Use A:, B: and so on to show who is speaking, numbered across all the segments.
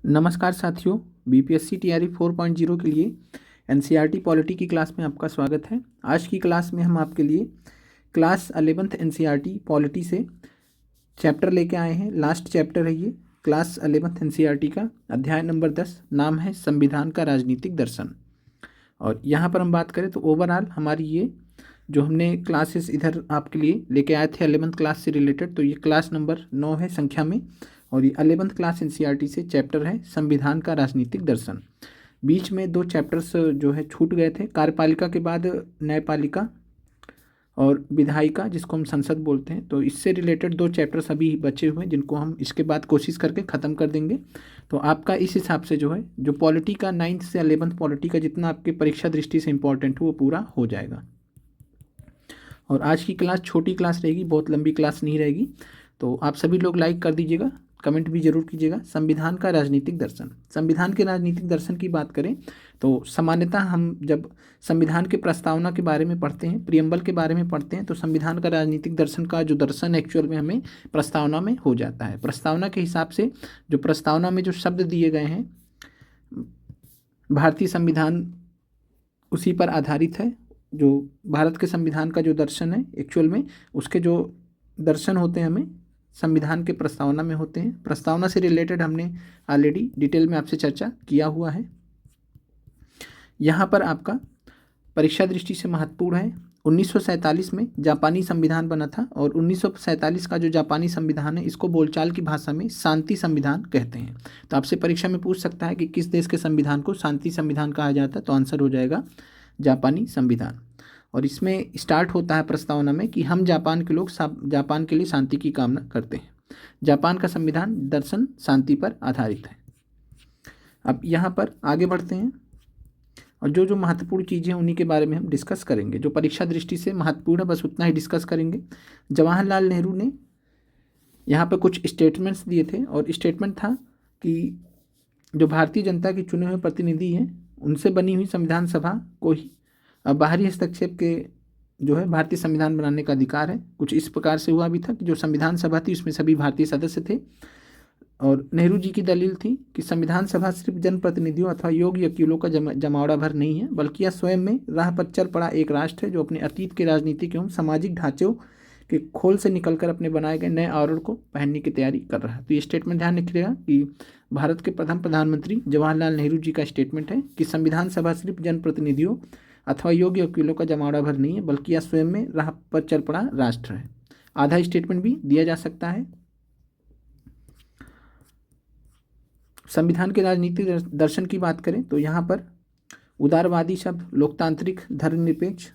A: नमस्कार साथियों, BPSC TRE 4.0 के लिए एनसीईआरटी पॉलिटी की क्लास में आपका स्वागत है। आज की क्लास में हम आपके लिए क्लास 11th एनसीईआरटी पॉलिटी से चैप्टर लेके आए हैं। लास्ट चैप्टर है ये क्लास 11th एनसीईआरटी का, अध्याय नंबर 10, नाम है संविधान का राजनीतिक दर्शन। और यहाँ पर हम बात करें तो ओवरऑल हमारी ये जो हमने क्लासेस इधर आपके लिए लेके आए थे 11th क्लास से रिलेटेड, तो ये क्लास नंबर 9 है संख्या में, और ये 11th क्लास एनसीईआरटी से चैप्टर है संविधान का राजनीतिक दर्शन। बीच में दो चैप्टर्स जो है छूट गए थे, कार्यपालिका के बाद न्यायपालिका और विधायिका, जिसको हम संसद बोलते हैं। तो इससे रिलेटेड दो चैप्टर्स अभी बचे हुए हैं, जिनको हम इसके बाद कोशिश करके ख़त्म कर देंगे। तो आपका इस हिसाब से जो है जो पॉलिटी का 9th से 11th पॉलिटी का जितना आपकी परीक्षा दृष्टि से इंपॉर्टेंट हो वो पूरा हो जाएगा। और आज की क्लास छोटी क्लास रहेगी, बहुत लंबी क्लास नहीं रहेगी। तो आप सभी लोग लाइक कर दीजिएगा, कमेंट भी जरूर कीजिएगा। संविधान का राजनीतिक दर्शन, संविधान के राजनीतिक दर्शन की बात करें तो सामान्यतः हम जब संविधान के प्रस्तावना के बारे में पढ़ते हैं, प्रियम्बल के बारे में पढ़ते हैं, तो संविधान का राजनीतिक दर्शन का जो दर्शन एक्चुअल में हमें प्रस्तावना में हो जाता है। प्रस्तावना के हिसाब से जो प्रस्तावना में जो शब्द दिए गए हैं, भारतीय संविधान उसी पर आधारित है। जो भारत के संविधान का जो दर्शन है एक्चुअल में, उसके जो दर्शन होते हैं हमें संविधान के प्रस्तावना में होते हैं। प्रस्तावना से रिलेटेड हमने ऑलरेडी डिटेल में आपसे चर्चा किया हुआ है। यहाँ पर आपका परीक्षा दृष्टि से महत्वपूर्ण है, 1947 में जापानी संविधान बना था, और 1947 का जो जापानी संविधान है इसको बोलचाल की भाषा में शांति संविधान कहते हैं। तो आपसे परीक्षा में पूछ सकता है कि किस देश के संविधान को शांति संविधान कहा जाता है, तो आंसर हो जाएगा जापानी संविधान। और इसमें स्टार्ट होता है प्रस्तावना में कि हम जापान के लोग जापान के लिए शांति की कामना करते हैं। जापान का संविधान दर्शन शांति पर आधारित है। अब यहाँ पर आगे बढ़ते हैं और जो जो महत्वपूर्ण चीज़ें उन्हीं के बारे में हम डिस्कस करेंगे। जो परीक्षा दृष्टि से महत्वपूर्ण है बस उतना ही डिस्कस करेंगे। जवाहरलाल नेहरू ने यहाँ पर कुछ स्टेटमेंट्स दिए थे, और स्टेटमेंट था कि जो भारतीय जनता के चुने हुए प्रतिनिधि हैं उनसे बनी हुई संविधान सभा को ही बाहरी हस्तक्षेप के जो है भारतीय संविधान बनाने का अधिकार है। कुछ इस प्रकार से हुआ भी था कि जो संविधान सभा थी उसमें सभी भारतीय सदस्य थे, और नेहरू जी की दलील थी कि संविधान सभा सिर्फ जनप्रतिनिधियों अथवा योग्य वकीलों का जमावड़ा भर नहीं है, बल्कि यह स्वयं में राह पर चल पड़ा एक राष्ट्र है जो अपने अतीत के राजनीतिक एवं सामाजिक ढांचों के खोल से निकलकर अपने बनाए गए नए आवरण को पहनने की तैयारी कर रहा है। तो ये स्टेटमेंट ध्यान रखिएगा कि भारत के प्रथम प्रधानमंत्री जवाहरलाल नेहरू जी का स्टेटमेंट है कि संविधान सभा सिर्फ जनप्रतिनिधियों अथवा योग्य वकीलों का जमावड़ा भर नहीं है, बल्कि यह स्वयं में राह पर चल पड़ा राष्ट्र है। आधा स्टेटमेंट भी दिया जा सकता है। संविधान के राजनीतिक दर्शन की बात करें तो यहाँ पर उदारवादी शब्द, लोकतांत्रिक, धर्मनिरपेक्ष,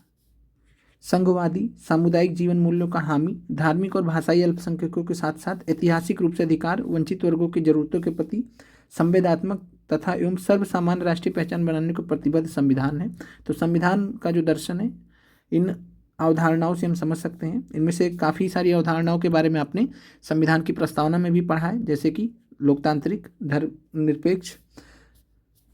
A: संघवादी, सामुदायिक जीवन मूल्यों का हामी, धार्मिक और भाषाई अल्पसंख्यकों के साथ साथ ऐतिहासिक रूप से अधिकार वंचित वर्गों की जरूरतों के प्रति संवेदनात्मक तथा एवं सर्वसामान्य राष्ट्रीय पहचान बनाने को प्रतिबद्ध संविधान है। तो संविधान का जो दर्शन है इन अवधारणाओं से हम समझ सकते हैं। इनमें से काफ़ी सारी अवधारणाओं के बारे में आपने संविधान की प्रस्तावना में भी पढ़ा है, जैसे कि लोकतांत्रिक, धर्मनिरपेक्ष,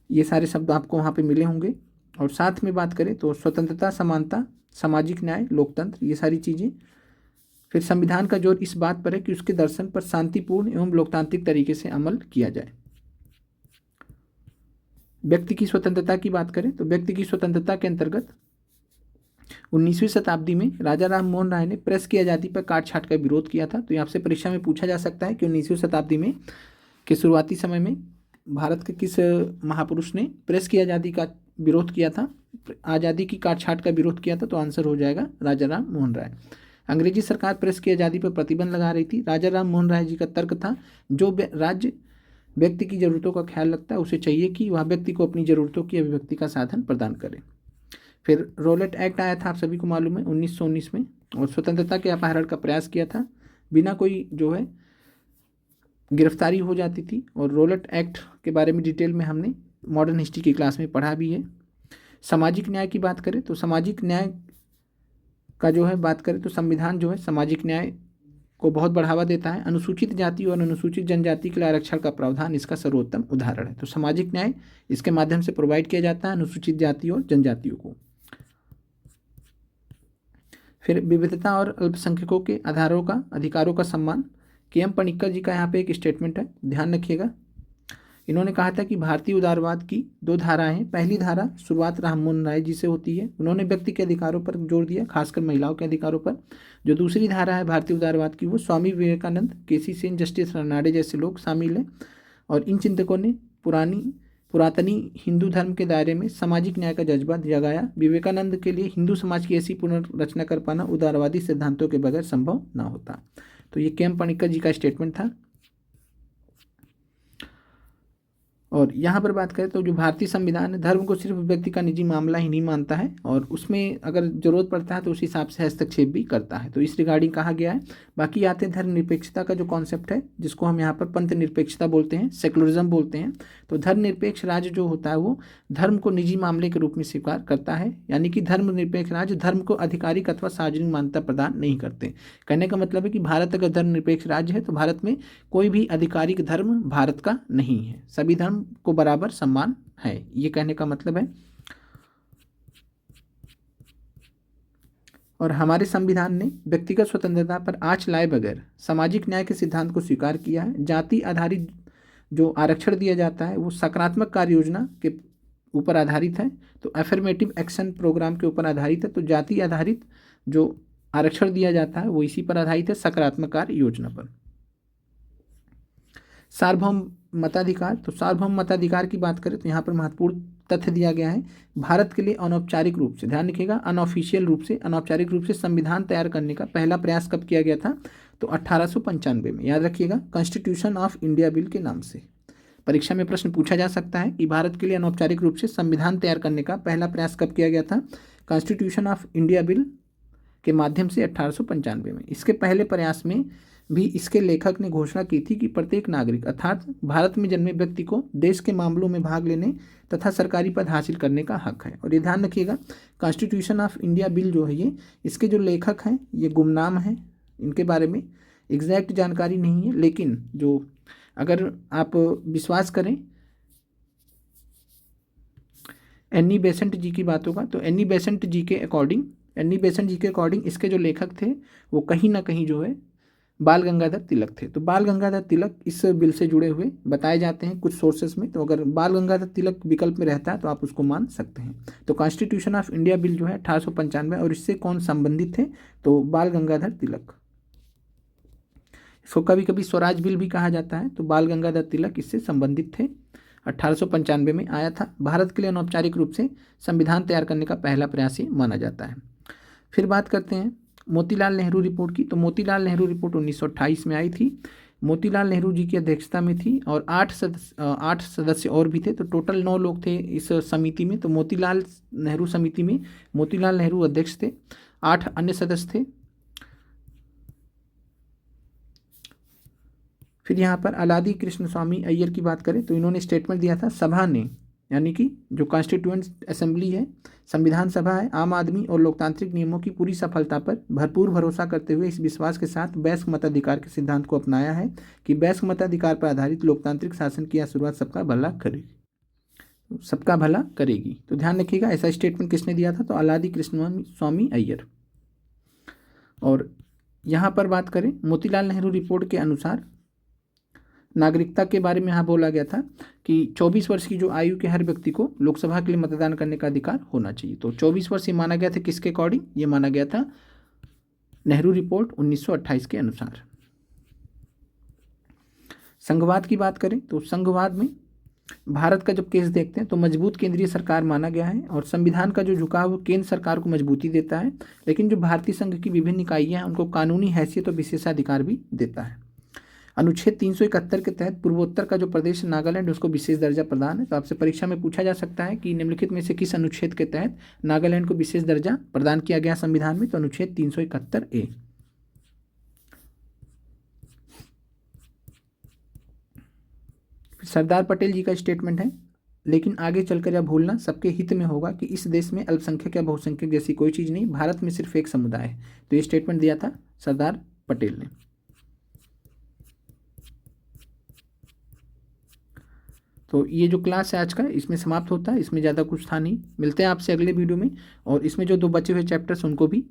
A: ये सारे शब्द आपको वहाँ पे मिले होंगे। और साथ में बात करें तो स्वतंत्रता, समानता, सामाजिक न्याय, लोकतंत्र, ये सारी चीज़ें। फिर संविधान का जोर इस बात पर है कि उसके दर्शन पर शांतिपूर्ण एवं लोकतांत्रिक तरीके से अमल किया जाए। व्यक्ति की स्वतंत्रता की बात करें तो व्यक्ति की स्वतंत्रता के अंतर्गत 19वीं शताब्दी में राजा राम मोहन राय ने प्रेस की आज़ादी पर काट छाट का विरोध किया था। तो यहाँ से परीक्षा में पूछा जा सकता है कि 19वीं शताब्दी में के शुरुआती समय में भारत के किस महापुरुष ने प्रेस की आज़ादी का विरोध किया था, आज़ादी की काट छाट का विरोध किया था, तो आंसर हो जाएगा राजा राम मोहन राय। अंग्रेजी सरकार प्रेस की आज़ादी पर प्रतिबंध लगा रही थी। राजा राम मोहन राय जी का तर्क था जो राज्य व्यक्ति की ज़रूरतों का ख्याल रखता है उसे चाहिए कि वह व्यक्ति को अपनी ज़रूरतों की अभिव्यक्ति का साधन प्रदान करे। फिर रोलेट एक्ट आया था, आप सभी को मालूम है, 1919 में, और स्वतंत्रता के अपहरण का प्रयास किया था, बिना कोई जो है गिरफ्तारी हो जाती थी। और रोलेट एक्ट के बारे में डिटेल में हमने मॉडर्न हिस्ट्री की क्लास में पढ़ा भी है। सामाजिक न्याय की बात करें तो सामाजिक न्याय का जो है बात करें तो संविधान जो है सामाजिक न्याय को बहुत बढ़ावा देता है। अनुसूचित जाति और अनुसूचित जनजाति के लिए आरक्षण का प्रावधान इसका सर्वोत्तम उदाहरण है। तो सामाजिक न्याय इसके माध्यम से प्रोवाइड किया जाता है अनुसूचित जाति और जनजातियों को। फिर विविधता और अल्पसंख्यकों के अधिकारों का सम्मान, के एम पणिक्कर जी का यहाँ पे एक स्टेटमेंट है, ध्यान रखिएगा। इन्होंने कहा था कि भारतीय उदारवाद की दो धाराएं हैं। पहली धारा शुरुआत राममोहन राय जी से होती है, उन्होंने व्यक्ति के अधिकारों पर जोर दिया, खासकर महिलाओं के अधिकारों पर। जो दूसरी धारा है भारतीय उदारवाद की, वो स्वामी विवेकानंद, केसी सेन, जस्टिस रनाडे जैसे लोग शामिल हैं। और इन चिंतकों ने पुरातनी हिंदू धर्म के दायरे में सामाजिक न्याय का जज्बा जगाया। विवेकानंद के लिए हिंदू समाज की ऐसी पुनर्रचना कर पाना उदारवादी सिद्धांतों के बगैर संभव न होता। तो ये के एम पणिक्कर जी का स्टेटमेंट था। और यहाँ पर बात करें तो जो भारतीय संविधान है, धर्म को सिर्फ व्यक्ति का निजी मामला ही नहीं मानता है, और उसमें अगर जरूरत पड़ता है तो उस हिसाब से हस्तक्षेप भी करता है। तो इस रिगार्डिंग कहा गया है। बाकी आते हैं धर्मनिरपेक्षता का जो कॉन्सेप्ट है, जिसको हम यहाँ पर पंथ निरपेक्षता बोलते हैं, सेकुलरिज्म बोलते हैं। तो धर्मनिरपेक्ष राज्य जो होता है वो धर्म को निजी मामले के रूप में स्वीकार करता है, यानी कि धर्मनिरपेक्ष राज्य धर्म को आधिकारिक अथवा सार्वजनिक मान्यता प्रदान नहीं करते। कहने का मतलब है कि भारत अगर धर्मनिरपेक्ष राज्य है तो भारत में कोई भी आधिकारिक धर्म भारत का नहीं है, सभी धर्म को बराबर सम्मान है, ये कहने का मतलब है। और हमारे संविधान ने व्यक्तिगत स्वतंत्रता पर आंच लाए बगैर सामाजिक न्याय के सिद्धांत को स्वीकार किया है। जाति आधारित जो आरक्षण दिया जाता है वो सकारात्मक कार्य योजना के ऊपर आधारित है, तो अफर्मेटिव एक्शन प्रोग्राम के ऊपर आधारित है। तो जाति आधारित जो आरक्षण दिया जाता है वो इसी पर आधारित है, सकारात्मक कार्य योजना पर। सार्वभौम मताधिकार, तो सार्वभौम मताधिकार की बात करें तो यहाँ पर महत्वपूर्ण तथ्य दिया गया है। भारत के लिए अनौपचारिक रूप से, ध्यान रखिएगा, अनऑफिशियल रूप से, अनौपचारिक रूप से संविधान तैयार करने का पहला प्रयास कब किया गया था? तो 1895 में, याद रखिएगा, कॉन्स्टिट्यूशन ऑफ इंडिया बिल के नाम से। परीक्षा में प्रश्न पूछा जा सकता है कि भारत के लिए अनौपचारिक रूप से संविधान तैयार करने का पहला प्रयास कब किया गया था? कॉन्स्टिट्यूशन ऑफ इंडिया बिल के माध्यम से 1895 में। इसके पहले प्रयास में भी इसके लेखक ने घोषणा की थी कि प्रत्येक नागरिक अर्थात भारत में जन्मे व्यक्ति को देश के मामलों में भाग लेने तथा सरकारी पद हासिल करने का हक है। और ये ध्यान रखिएगा, कॉन्स्टिट्यूशन ऑफ इंडिया बिल जो है ये, इसके जो लेखक हैं ये गुमनाम हैं, इनके बारे में एग्जैक्ट जानकारी नहीं है। लेकिन जो अगर आप विश्वास करें एनी बेसेंट जी की बातों का, तो एनी बेसेंट जी के अकॉर्डिंग इसके जो लेखक थे वो कहीं ना कहीं जो है बाल गंगाधर तिलक थे। तो बाल गंगाधर तिलक इस बिल से जुड़े हुए बताए जाते हैं कुछ सोर्सेस में, तो अगर बाल गंगाधर तिलक विकल्प में रहता है तो आप उसको मान सकते हैं। तो कॉन्स्टिट्यूशन ऑफ इंडिया बिल जो है 1895, और इससे कौन संबंधित थे? तो बाल गंगाधर तिलक। इसको कभी कभी स्वराज बिल भी कहा जाता है। तो बाल गंगाधर तिलक इससे संबंधित थे, 1895 में आया था। भारत के लिए अनौपचारिक रूप से संविधान तैयार करने का पहला प्रयास ही माना जाता है। फिर बात करते हैं मोतीलाल नेहरू रिपोर्ट की। तो मोतीलाल नेहरू रिपोर्ट 1928 में आई थी, मोतीलाल नेहरू जी की अध्यक्षता में थी, और 8 सदस्य और भी थे। तो टोटल 9 लोग थे इस समिति में। तो मोतीलाल नेहरू समिति में मोतीलाल नेहरू अध्यक्ष थे, 8 अन्य सदस्य थे। फिर यहाँ पर अलादी कृष्ण स्वामी अय्यर की बात करें तो इन्होंने स्टेटमेंट दिया था, सभा ने, यानी कि जो कॉन्स्टिट्यूएंट असेंबली है, संविधान सभा है, आम आदमी और लोकतांत्रिक नियमों की पूरी सफलता पर भरपूर भरोसा करते हुए इस विश्वास के साथ वयस्क मताधिकार के सिद्धांत को अपनाया है कि वयस्क मताधिकार पर आधारित लोकतांत्रिक शासन की शुरुआत सबका भला करेगी। तो ध्यान रखिएगा, ऐसा स्टेटमेंट किसने दिया था? तो अलादी कृष्ण स्वामी अय्यर। और यहाँ पर बात करें मोतीलाल नेहरू रिपोर्ट के अनुसार नागरिकता के बारे में यहाँ बोला गया था कि 24 वर्ष की जो आयु के हर व्यक्ति को लोकसभा के लिए मतदान करने का अधिकार होना चाहिए। तो 24 वर्ष ये माना गया था, किसके अकॉर्डिंग? ये माना गया था नेहरू रिपोर्ट 1928 के अनुसार। संघवाद की बात करें तो संघवाद में भारत का जब केस देखते हैं तो मजबूत केंद्रीय सरकार माना गया है, और संविधान का जो झुकाव वो केंद्र सरकार को मजबूती देता है, लेकिन जो भारतीय संघ की विभिन्न इकाइयाँ हैं उनको कानूनी हैसियत और विशेषाधिकार भी देता है। अनुच्छेद 371 के तहत पूर्वोत्तर का जो प्रदेश नागालैंड उसको विशेष दर्जा प्रदान है। तो आपसे परीक्षा में पूछा जा सकता है कि निम्नलिखित में से किस अनुच्छेद के तहत नागालैंड को विशेष दर्जा प्रदान किया गया संविधान में? तो अनुच्छेद 371A। सरदार पटेल जी का स्टेटमेंट है, लेकिन आगे चलकर यह भूलना सबके हित में होगा कि इस देश में अल्पसंख्यक या बहुसंख्यक जैसी कोई चीज़ नहीं, भारत में सिर्फ एक समुदाय है। तो ये स्टेटमेंट दिया था सरदार पटेल ने। तो ये जो क्लास है आज का इसमें समाप्त होता है, इसमें ज़्यादा कुछ था नहीं। मिलते हैं आपसे अगले वीडियो में, और इसमें जो 2 बचे हुए चैप्टर्स उनको भी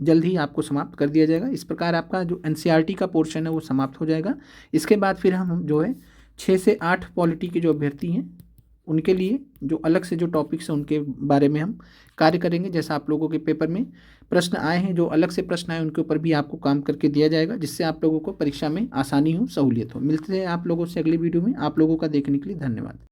A: जल्द ही आपको समाप्त कर दिया जाएगा। इस प्रकार आपका जो NCERT का पोर्शन है वो समाप्त हो जाएगा। इसके बाद फिर हम जो है 6 से 8 पॉलिटी के जो अभ्यर्थी हैं उनके लिए जो अलग से जो टॉपिक्स हैं उनके बारे में हम कार्य करेंगे। जैसा आप लोगों के पेपर में प्रश्न आए हैं, जो अलग से प्रश्न आए उनके ऊपर भी आपको काम करके दिया जाएगा, जिससे आप लोगों को परीक्षा में आसानी हो, सहूलियत हो। मिलते हैं आप लोगों से अगली वीडियो में। आप लोगों का देखने के लिए धन्यवाद।